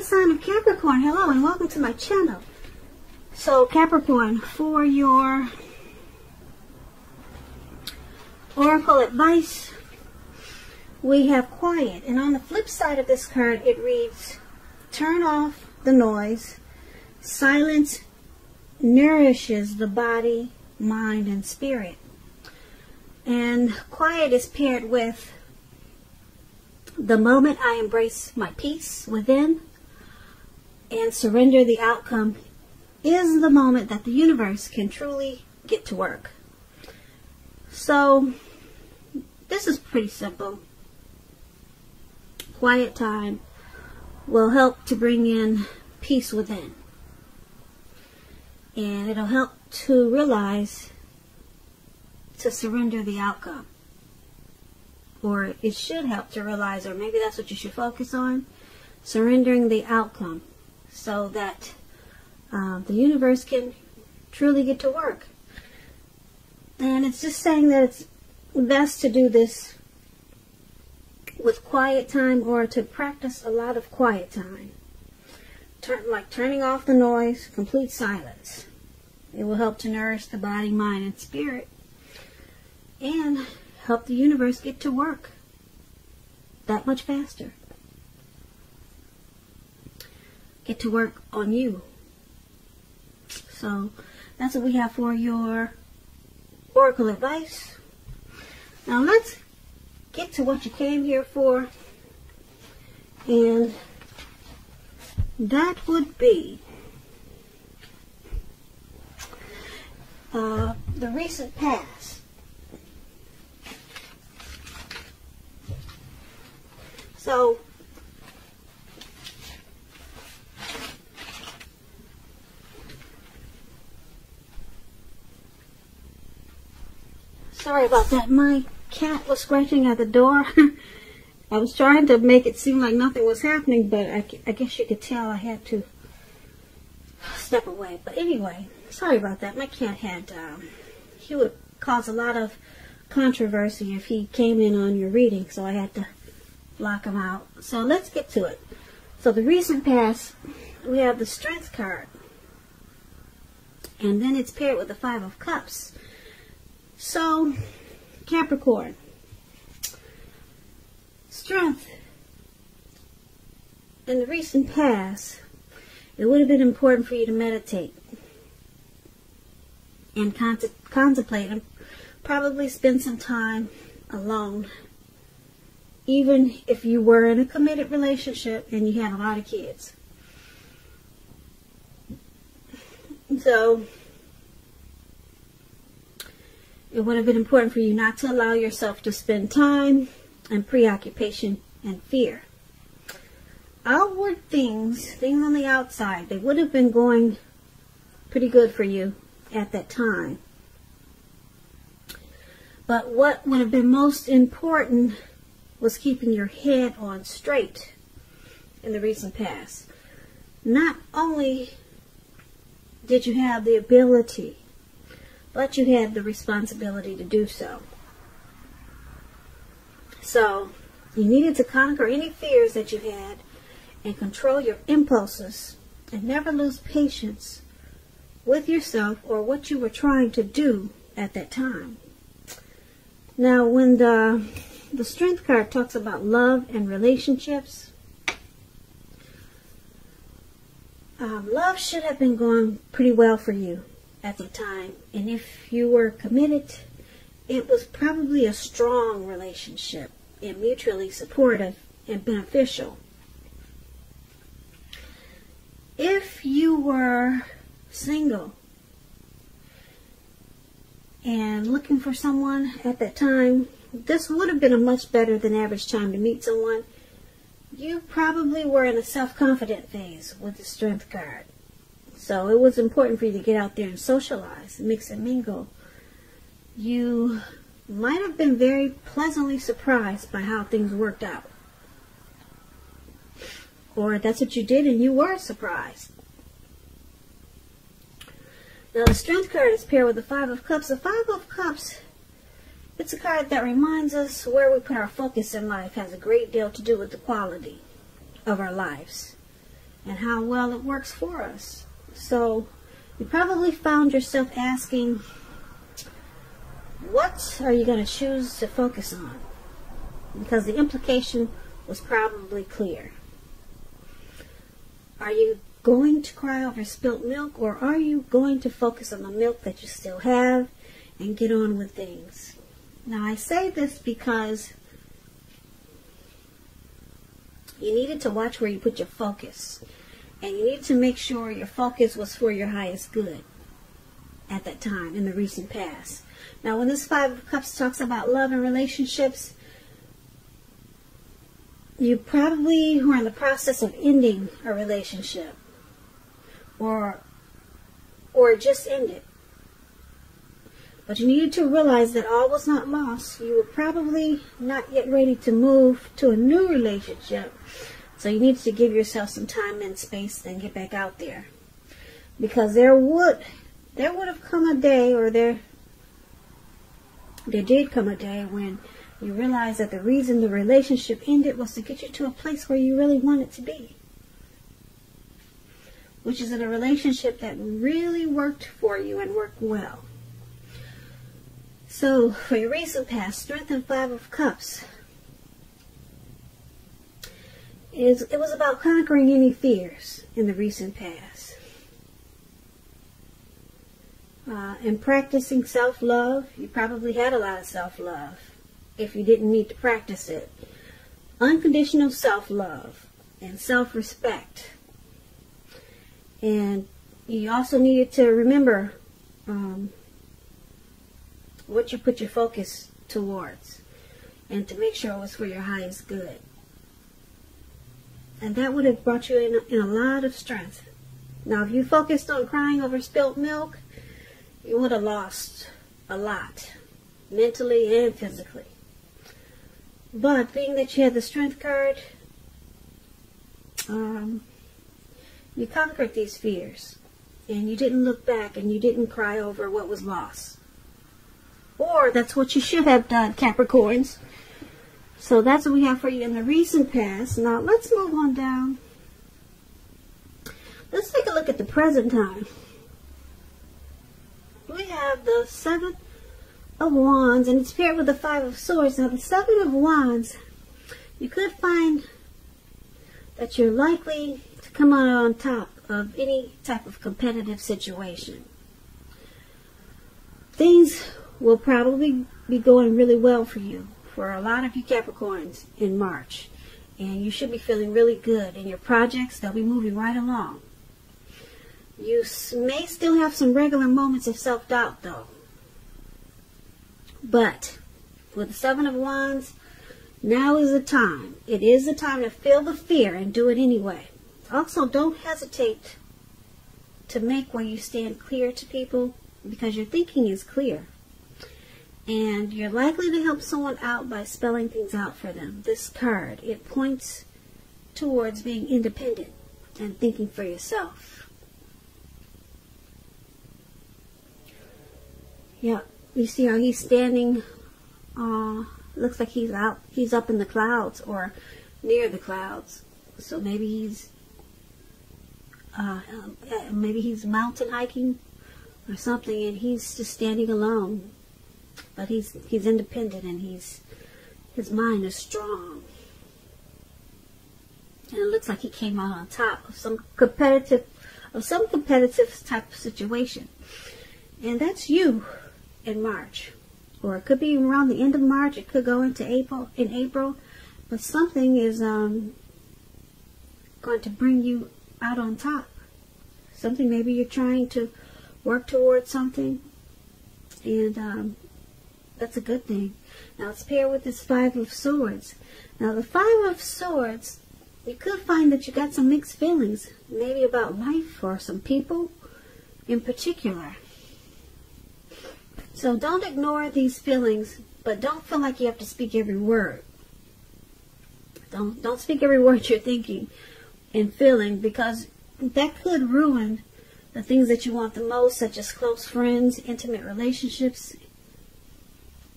sign of Capricorn, hello and welcome to my channel. So Capricorn, for your oracle advice, we have quiet. And on the flip side of this card, it reads, turn off the noise. Silence nourishes the body, mind, and spirit. And quiet is paired with the moment I embrace my peace within and surrender the outcome is the moment that the universe can truly get to work. So this is pretty simple. Quiet time will help to bring in peace within. And it'll help to realize to surrender the outcome. Or it should help to realize, or maybe that's what you should focus on, surrendering the outcome so that the universe can truly get to work. And it's just saying that it's best to do this with quiet time or to practice a lot of quiet time. Like turning off the noise, complete silence. It will help to nourish the body, mind, and spirit and help the universe get to work that much faster. Get to work on you. So that's what we have for your oracle advice. Now let's get to what you came here for, and that would be the recent past. So sorry about that. My cat was scratching at the door. I was trying to make it seem like nothing was happening, but I guess you could tell I had to step away. But anyway, sorry about that. My cat had, he would cause a lot of controversy if he came in on your reading, so I had to block him out. So let's get to it. So the recent past, we have the Strength card. And then it's paired with the Five of Cups. So, Capricorn, strength. In the recent past, it would have been important for you to meditate and contemplate and probably spend some time alone, even if you were in a committed relationship and you had a lot of kids. So it would have been important for you not to allow yourself to spend time in preoccupation and fear. Outward things on the outside, they would have been going pretty good for you at that time. But what would have been most important was keeping your head on straight in the recent past. Not only did you have the ability, but you had the responsibility to do so. So you needed to conquer any fears that you had and control your impulses and never lose patience with yourself or what you were trying to do at that time. Now when the Strength card talks about love and relationships, love should have been going pretty well for you at the time, and if you were committed, it was probably a strong relationship and mutually supportive and beneficial. If you were single and looking for someone at that time, this would have been a much better than average time to meet someone. You probably were in a self-confident phase with the Strength card. So it was important for you to get out there and socialize, mix and mingle. You might have been very pleasantly surprised by how things worked out. Or that's what you did and you were surprised. Now the Strength card is paired with the Five of Cups. The Five of Cups, it's a card that reminds us where we put our focus in life has a great deal to do with the quality of our lives and how well it works for us. So you probably found yourself asking, what are you going to choose to focus on? Because the implication was probably clear. Are you going to cry over spilt milk, or are you going to focus on the milk that you still have and get on with things? Now, I say this because you needed to watch where you put your focus, and you needed to make sure your focus was for your highest good at that time in the recent past. Now, when this Five of Cups talks about love and relationships, you probably were in the process of ending a relationship, or just ended. But you needed to realize that all was not lost. You were probably not yet ready to move to a new relationship. So you needed to give yourself some time and space and get back out there. Because there would have come a day, or there did come a day when you realized that the reason the relationship ended was to get you to a place where you really wanted to be. Which is in a relationship that really worked for you and worked well. So, for your recent past, Strength and Five of Cups, it was about conquering any fears in the recent past. And practicing self-love. You probably had a lot of self-love if you didn't need to practice it. Unconditional self-love and self-respect. And you also needed to remember what you put your focus towards, and to make sure it was for your highest good. And that would have brought you in a lot of strength. Now, if you focused on crying over spilt milk, you would have lost a lot, mentally and physically. But being that you had the Strength card, you conquered these fears, and you didn't look back, and you didn't cry over what was lost. Or that's what you should have done, Capricorns. So that's what we have for you in the recent past. Now let's move on down. Let's take a look at the present time. We have the Seven of Wands, and it's paired with the Five of Swords. Now the Seven of Wands, you could find that you're likely to come out on top of any type of competitive situation. Things will probably be going really well for you, for a lot of you Capricorns, in March. And you should be feeling really good in your projects. They'll be moving right along. You may still have some regular moments of self-doubt, though. But with the Seven of Wands, now is the time. It is the time to feel the fear and do it anyway. Also, don't hesitate to make where you stand clear to people, because your thinking is clear. And you're likely to help someone out by spelling things out for them. This card, it points towards being independent and thinking for yourself. Yeah, you see how he's standing, looks like he's up in the clouds or near the clouds. So maybe he's mountain hiking or something, and he's just standing alone. But he's independent, and his mind is strong. And it looks like he came out on top of some competitive type of situation. And that's you in March. Or it could be around the end of March, it could go into April. But something is going to bring you out on top. Something, maybe you're trying to work towards something, and that's a good thing. Now it's paired with this Five of Swords. Now the Five of Swords, you could find that you got some mixed feelings, maybe about life or some people in particular. So don't ignore these feelings, but don't feel like you have to speak every word. Don't speak every word you're thinking and feeling, because that could ruin the things that you want the most, such as close friends, intimate relationships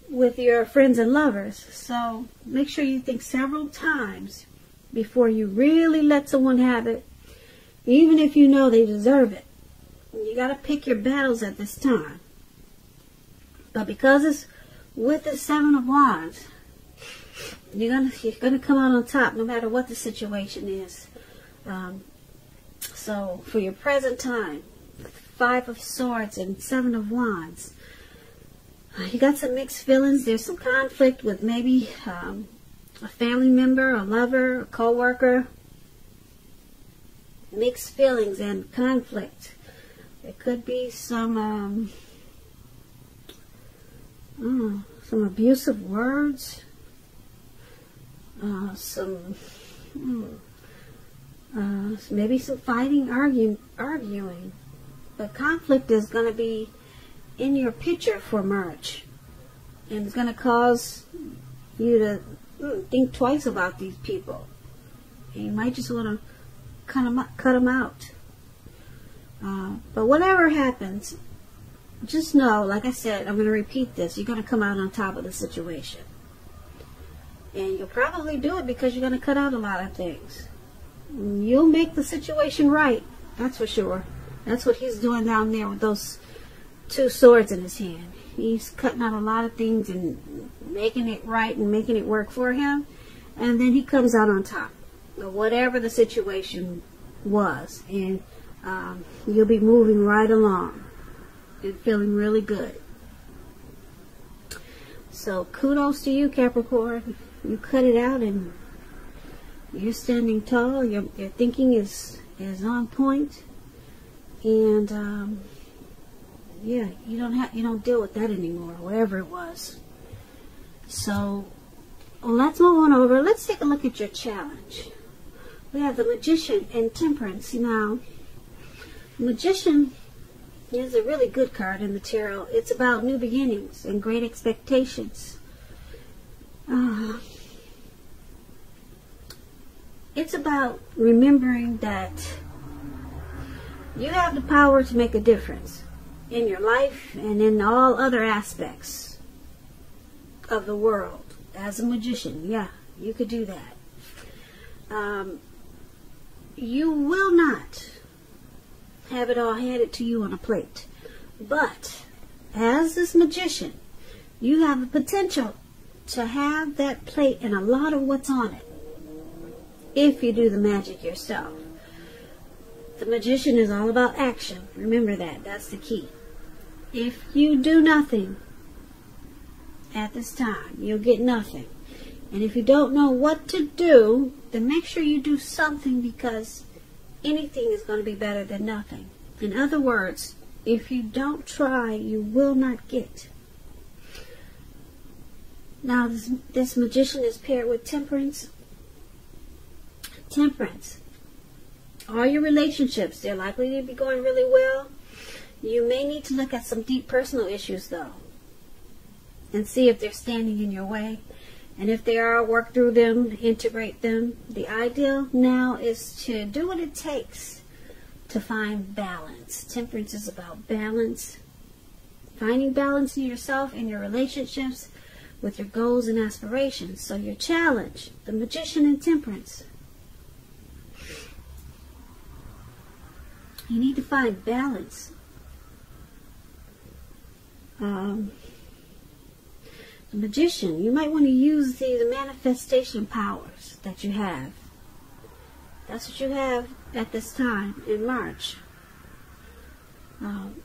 with your friends and lovers. So make sure you think several times before you really let someone have it, even if you know they deserve it. You got to pick your battles at this time. But because it's with the Seven of Wands, you're gonna come out on top no matter what the situation is. So for your present time, Five of Swords and Seven of Wands, you got some mixed feelings. There's some conflict with maybe a family member, a lover, a co-worker. Mixed feelings and conflict. There could be some abusive words, maybe some fighting, arguing. But conflict is going to be in your picture for March, and it's going to cause you to think twice about these people. And you might just want to cut them out. But whatever happens, just know, like I said, I'm going to repeat this, you're going to come out on top of the situation. And you'll probably do it because you're going to cut out a lot of things. You'll make the situation right, that's for sure. That's what he's doing down there with those two swords in his hand. He's cutting out a lot of things and making it right and making it work for him. And then he comes out on top of whatever the situation was. And you'll be moving right along and feeling really good. So kudos to you, Capricorn. You cut it out and you're standing tall. Your thinking is on point. And yeah, you don't deal with that anymore, whatever it was. So let's move on over. Let's take a look at your challenge. We have the Magician and Temperance. Now, Magician is a really good card in the tarot. It's about new beginnings and great expectations. It's about remembering that you have the power to make a difference in your life and in all other aspects of the world. As a magician, yeah, you could do that. You will not have it all handed to you on a plate. But as this magician, you have the potential to have that plate and a lot of what's on it if you do the magic yourself. The magician is all about action. Remember that. That's the key. If you do nothing at this time, you'll get nothing. And if you don't know what to do, then make sure you do something, because anything is going to be better than nothing. In other words, if you don't try, you will not get. Now, this magician is paired with Temperance. Temperance. All your relationships, they're likely to be going really well. You may need to look at some deep personal issues, though, and see if they're standing in your way. And if they are, work through them, integrate them. The ideal now is to do what it takes to find balance. Temperance is about balance. Finding balance in yourself, in your relationships, with your goals and aspirations. So your challenge, the Magician and Temperance. You need to find balance. The Magician, you might want to use the manifestation powers that you have. That's what you have at this time in March.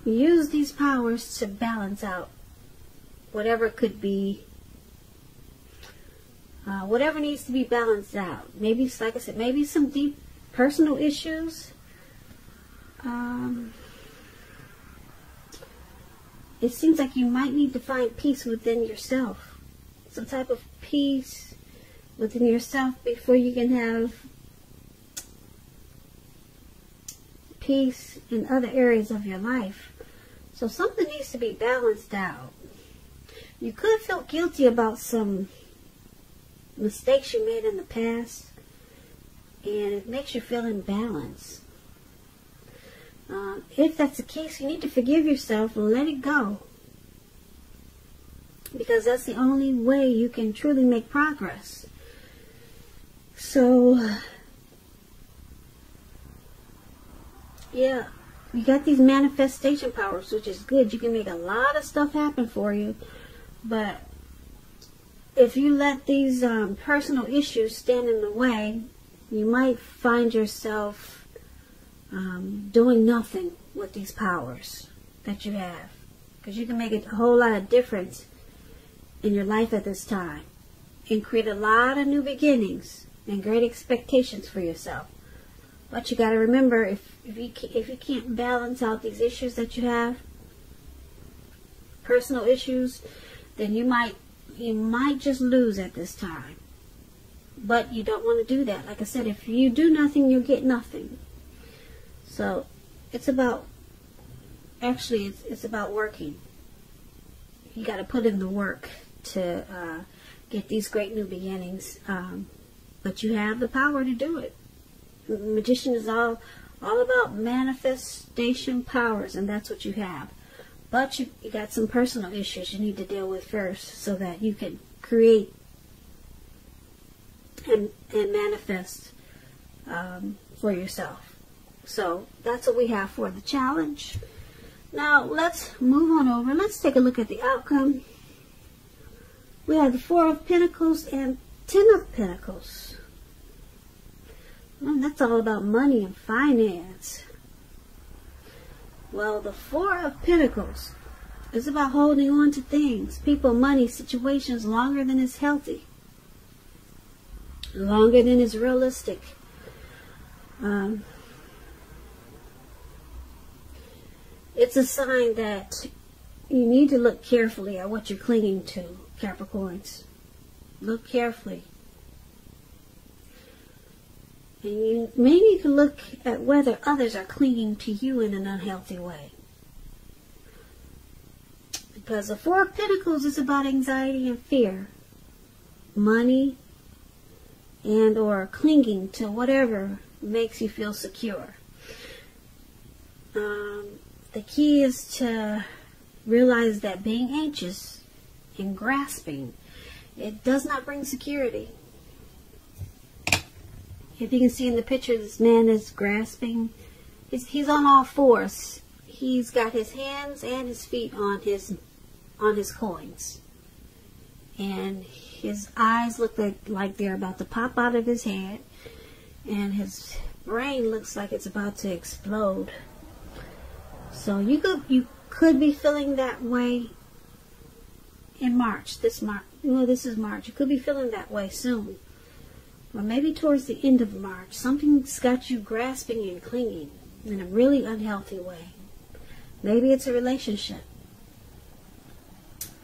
Use these powers to balance out whatever could be, whatever needs to be balanced out. Maybe, like I said, maybe some deep personal issues. It seems like you might need to find peace within yourself. Some type of peace within yourself before you can have peace in other areas of your life. So something needs to be balanced out. You could feel guilty about some mistakes you made in the past, and it makes you feel imbalanced. If that's the case, you need to forgive yourself and let it go, because that's the only way you can truly make progress. So Yeah, you got these manifestation powers, which is good. You can make a lot of stuff happen for you. But if you let these personal issues stand in the way, you might find yourself doing nothing with these powers that you have. Because you can make a whole lot of difference in your life at this time. And create a lot of new beginnings and great expectations for yourself. But you got to remember, if you can't balance out these issues that you have, personal issues, then you might just lose at this time. But you don't want to do that. Like I said, if you do nothing, you'll get nothing. So it's about, actually, it's about working. You got to put in the work to get these great new beginnings. But you have the power to do it. Magician is all about manifestation powers, and that's what you have. But you got some personal issues you need to deal with first, so that you can create and manifest for yourself. So that's what we have for the challenge. Now let's move on over. Let's take a look at the outcome. We have the 4 of Pentacles and 10 of Pentacles. Well, that's all about money and finance. Well, the 4 of Pentacles is about holding on to things, people, money, situations longer than is healthy, longer than is realistic. It's a sign that you need to look carefully at what you're clinging to, Capricorns. Look carefully. And maybe you can look at whether others are clinging to you in an unhealthy way. Because the 4 of Pentacles is about anxiety and fear, money, and or clinging to whatever makes you feel secure. The key is to realize that being anxious and grasping, it does not bring security. If you can see in the picture, this man is grasping. He's on all fours. He's got his hands and his feet on his coins. And his eyes look like they're about to pop out of his head. And his brain looks like it's about to explode. So you could be feeling that way in March. This is March. You could be feeling that way soon. Or maybe towards the end of March. Something's got you grasping and clinging in a really unhealthy way. Maybe it's a relationship.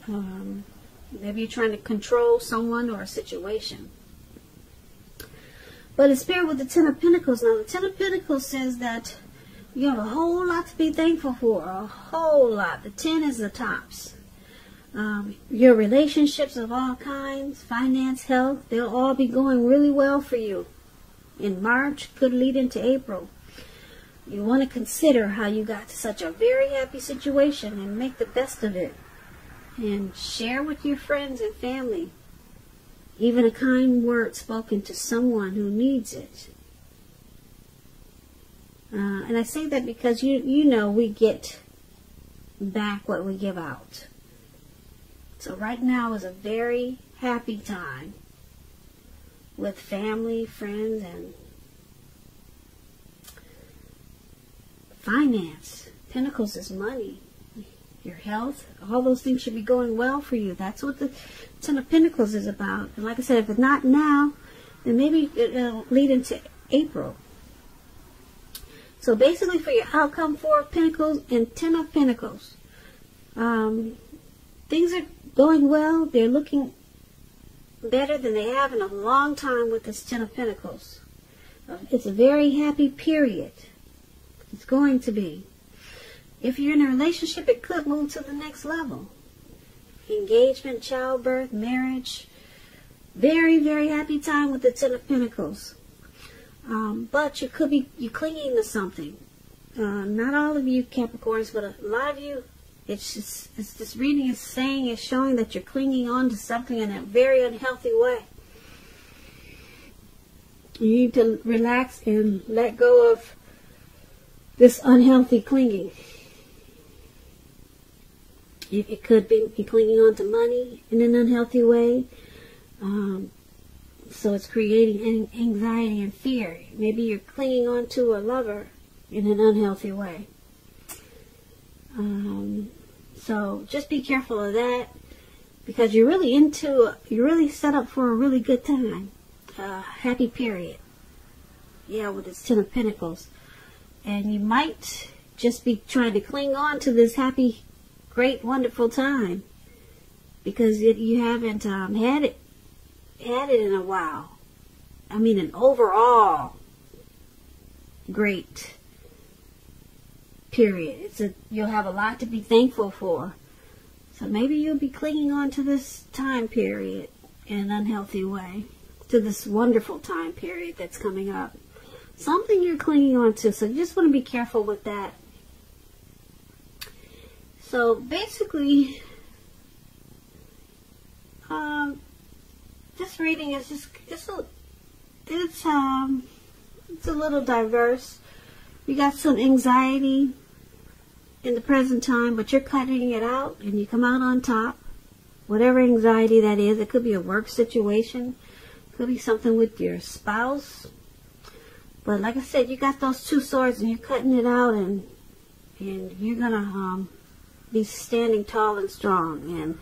Maybe you're trying to control someone or a situation. But it's paired with the 10 of Pentacles. Now, the 10 of Pentacles says that you have a whole lot to be thankful for. A whole lot. The 10 is the tops. Your relationships of all kinds, finance, health, they'll all be going really well for you. In March, could lead into April. You want to consider how you got to such a very happy situation and make the best of it. And share with your friends and family. Even a kind word spoken to someone who needs it. And I say that because you know we get back what we give out. So right now is a very happy time with family, friends, and finance. Pentacles is money. Your health, all those things should be going well for you. That's what the 10 of Pentacles is about. And like I said, if it's not now, then maybe it'll lead into April. So basically for your outcome, 4 of Pentacles and 10 of Pentacles. Things are going well. They're looking better than they have in a long time with this 10 of Pentacles. It's a very happy period. It's going to be. If you're in a relationship, it could move to the next level. Engagement, childbirth, marriage. Very, very happy time with the 10 of Pentacles. But you could be clinging to something. Not all of you Capricorns, but a lot of you, it's this reading is saying, it's showing that you're clinging on to something in a very unhealthy way. You need to relax and let go of this unhealthy clinging. It could be clinging on to money in an unhealthy way. So it's creating anxiety and fear. Maybe you're clinging on to a lover in an unhealthy way. So just be careful of that, because you're really set up for a really good time. Happy period. Yeah, with this Ten of Pentacles. And you might just be trying to cling on to this happy, great, wonderful time, because you haven't had it in a while. I mean, an overall great period. You'll have a lot to be thankful for. So maybe you'll be clinging on to this time period in an unhealthy way, to this wonderful time period that's coming up. Something you're clinging on to, so you just want to be careful with that. So basically, this reading is just it's a little diverse. You got some anxiety in the present time, but you're cutting it out and you come out on top. Whatever anxiety that is, it could be a work situation, it could be something with your spouse. But like I said, you got those two swords and you're cutting it out, and you're gonna be standing tall and strong, and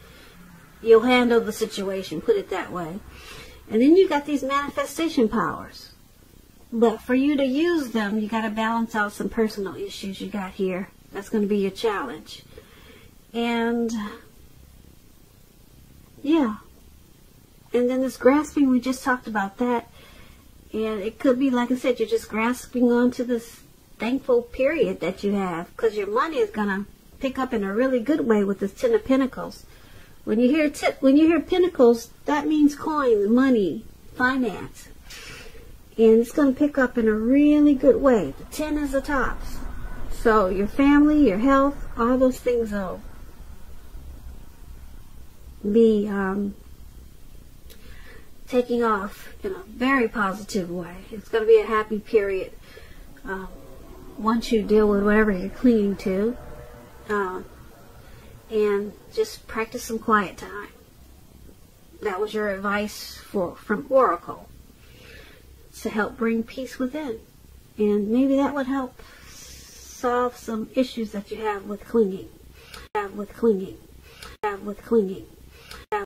you'll handle the situation, put it that way. And then you got these manifestation powers. But for you to use them, you got to balance out some personal issues you got here. That's going to be your challenge. And yeah. And then this grasping, we just talked about that. And it could be, like I said, you're just grasping onto this thankful period that you have, because your money is going to pick up in a really good way with this Ten of Pentacles. When you hear Pentacles, that means coins, money, finance. And it's going to pick up in a really good way. The 10 is the tops. So your family, your health, all those things will be taking off in a very positive way. It's going to be a happy period once you deal with whatever you're clinging to. And just practice some quiet time. That was your advice from Oracle, to help bring peace within. And maybe that would help solve some issues that you have with clinging.